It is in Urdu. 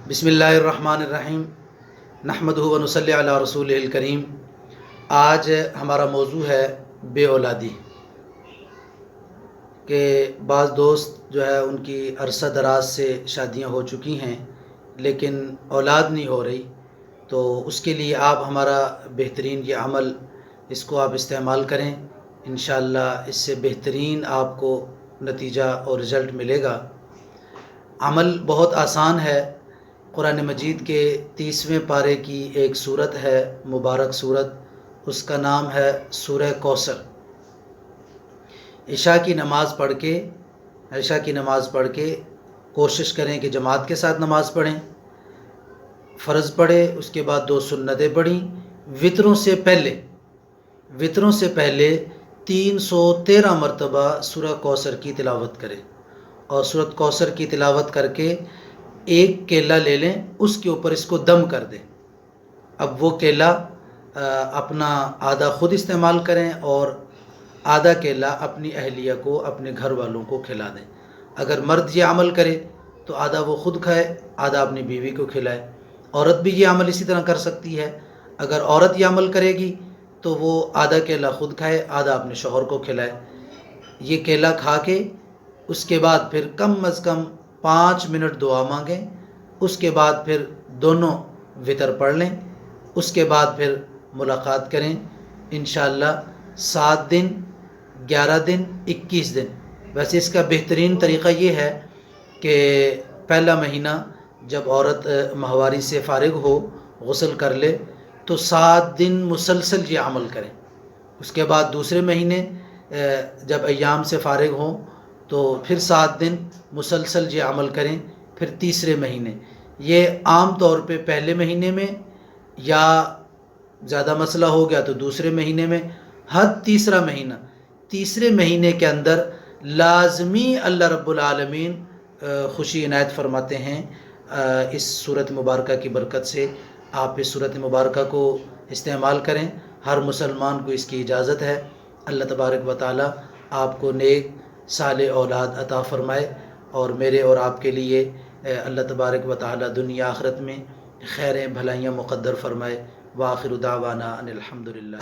بسم اللہ الرحمن الرحیم نحمدہ و نصلی علی رسول الکریم۔ آج ہمارا موضوع ہے بے اولادی، کہ بعض دوست جو ہے ان کی عرصہ دراز سے شادیاں ہو چکی ہیں لیکن اولاد نہیں ہو رہی، تو اس کے لیے آپ ہمارا بہترین یہ عمل اس کو آپ استعمال کریں، انشاءاللہ اس سے بہترین آپ کو نتیجہ اور رزلٹ ملے گا۔ عمل بہت آسان ہے۔ قرآن مجید کے 30ویں پارے کی ایک سورت ہے، مبارک سورت، اس کا نام ہے سورہ کوثر۔ عشاء کی نماز پڑھ کے کوشش کریں کہ جماعت کے ساتھ نماز پڑھیں، فرض پڑھے، اس کے بعد 2 سنتیں پڑھیں، وطروں سے پہلے 313 مرتبہ سورہ کوثر کی تلاوت کریں، اور سورۃ کوثر کی تلاوت کر کے ایک کیلا لے لیں، اس کے اوپر اس کو دم کر دیں۔ اب وہ کیلا اپنا آدھا خود استعمال کریں اور آدھا کیلا اپنی اہلیہ کو، اپنے گھر والوں کو کھلا دیں۔ اگر مرد یہ عمل کرے تو آدھا وہ خود کھائے، آدھا اپنی بیوی کو کھلائے۔ عورت بھی یہ عمل اسی طرح کر سکتی ہے۔ اگر عورت یہ عمل کرے گی تو وہ آدھا کیلا خود کھائے، آدھا اپنے شوہر کو کھلائے۔ یہ کیلا کھا کے اس کے بعد پھر کم از کم 5 منٹ دعا مانگیں، اس کے بعد پھر دونوں وطر پڑھ لیں، اس کے بعد پھر ملاقات کریں۔ انشاءاللہ 7 دن، 11 دن، 21 دن۔ ویسے اس کا بہترین طریقہ یہ ہے کہ پہلا مہینہ جب عورت ماہواری سے فارغ ہو، غسل کر لے، تو 7 دن مسلسل یہ عمل کریں۔ اس کے بعد دوسرے مہینے جب ایام سے فارغ ہوں تو پھر 7 دن مسلسل یہ عمل کریں۔ پھر تیسرے مہینے، یہ عام طور پہ پہلے مہینے میں، یا زیادہ مسئلہ ہو گیا تو دوسرے مہینے میں، حد تیسرے مہینے کے اندر لازمی اللہ رب العالمین خوشی عنایت فرماتے ہیں۔ اس صورت مبارکہ کی برکت سے آپ اس صورت مبارکہ کو استعمال کریں، ہر مسلمان کو اس کی اجازت ہے۔ اللہ تبارک و تعالی آپ کو نیک صالح اولاد عطا فرمائے، اور میرے اور آپ کے لیے اللہ تبارک و تعالی دنیا آخرت میں خیریں بھلائیاں مقدر فرمائے۔ وآخر دعوانا ان الحمدللہ۔